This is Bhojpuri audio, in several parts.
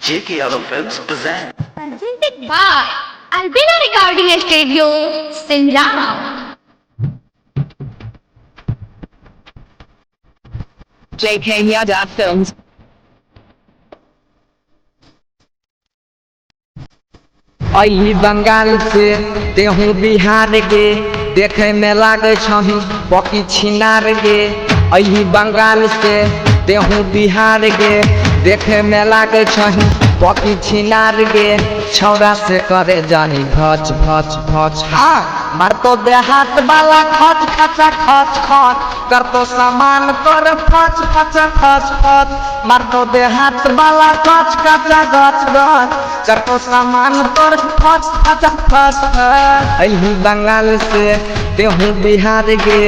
J.K. Yadav Films present. Presented by Albina Recording Studio, Simla. J.K. Yadav Films. अही बंगाल से तेहू बिहार गे देखे में लागे छही पकी छिनार गे अही बंगाल से तेहू बिहार गे देखे में लागे छही पकी छिनार गे छौरा से करे जानी भच भच भच हाँ मार तो देहात वाला खच खचा खच खच कर तो सामान कर फच फचा खच फच मार तो देहात वाला खच खचा गच गच कर तो सामान कर फच फचा खच फच अही बंगाल से तेहू बिहार गे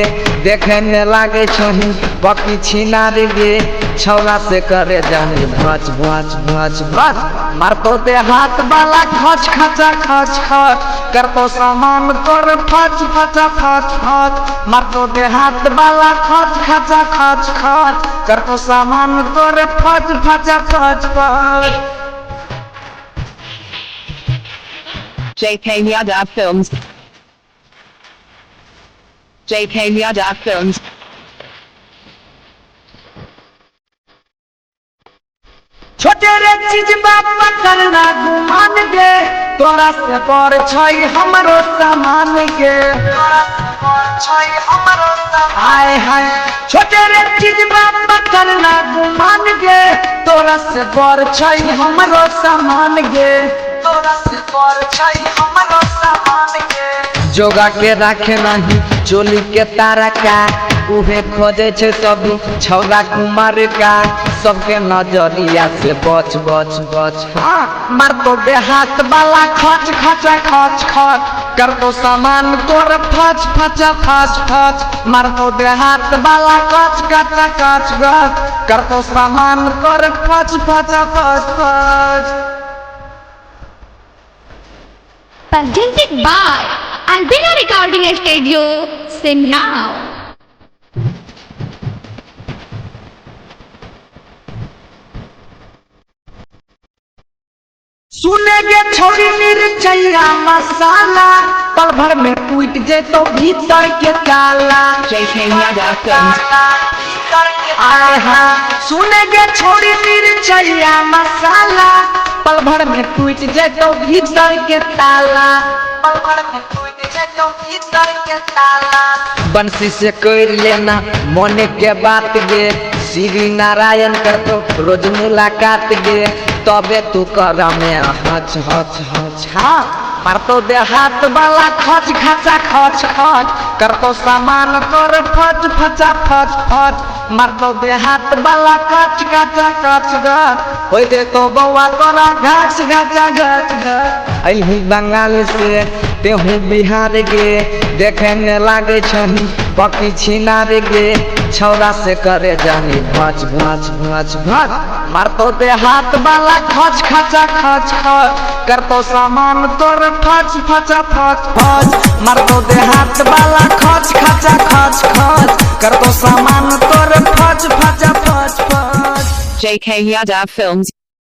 देखे में लागे छही पकी छिनार गे छौरा से करे जानी भच भच भच भच मार तो देहात वाला खच खचा खच खच कर तो सामान कर फच फचा फच फच मार तो देहात वाला खच खचा खच खच कर तो सामान कर फच फचा फच फच J.K. Yadav Films. J.K. Yadav Films. छोटे रे चीज बाप करना गुमान गे तोरा से पर छई हमरो सामान गे तोरा से पर छई हमरो सामान हाय हाय छोटे रे चीज बाप करना गुमान गे तोरा से पर छई हमरो सामान गे तोरा से पर छई हमरो सामान गे जोगा के राखे नहीं चोली के तारा का उहे खोजे छे सब छौरा कुमार का सबके नजरिया से बच बच बच हाँ मार तो देहात वाला खच खचा खच खच कर तो सामान तोर फच फचा फच फच मार तो देहात वाला कच कचा कच गच कर तो सामान कर फच फचा फच फच Presented by Albina Recording Studio, Simla. सुनेगे छोड़ी मिर्चैया मसाला पल भर में टूट जे तो भीतर के काला J.K. Yadav Films. आए हाँ सुनेगे छोड़ी मिर्चैया मसाला पल भर में टूट जे तो भीतर के ताला पल भर में टूट जे तो भीतर के ताला बंसी से कर लेना मोने के बात गे श्री नारायण कर तो रोज मुलाकात गे तबे तू कर में हच हच हच हाँ मार तो देहात वाला खच खचा खच खच कर तो सामान कर फच फचा फच फच मार तो देहात वाला खच खचा खच गच होई दे तो बौआ तोरा घास घचा घच घच अही बंगाल से तेहू बिहार गे देखे में लागे छही पकी छिनार गे छौरा से करे जानी भच भच भच भच मार तो देहात वाला खच खचा खच खच कर तो सामान तोर फच फचा फच फच मार तो देहात वाला खच खचा खच खच कर तो सामान तोर फच फचा फच फच J.K. Yadav Films.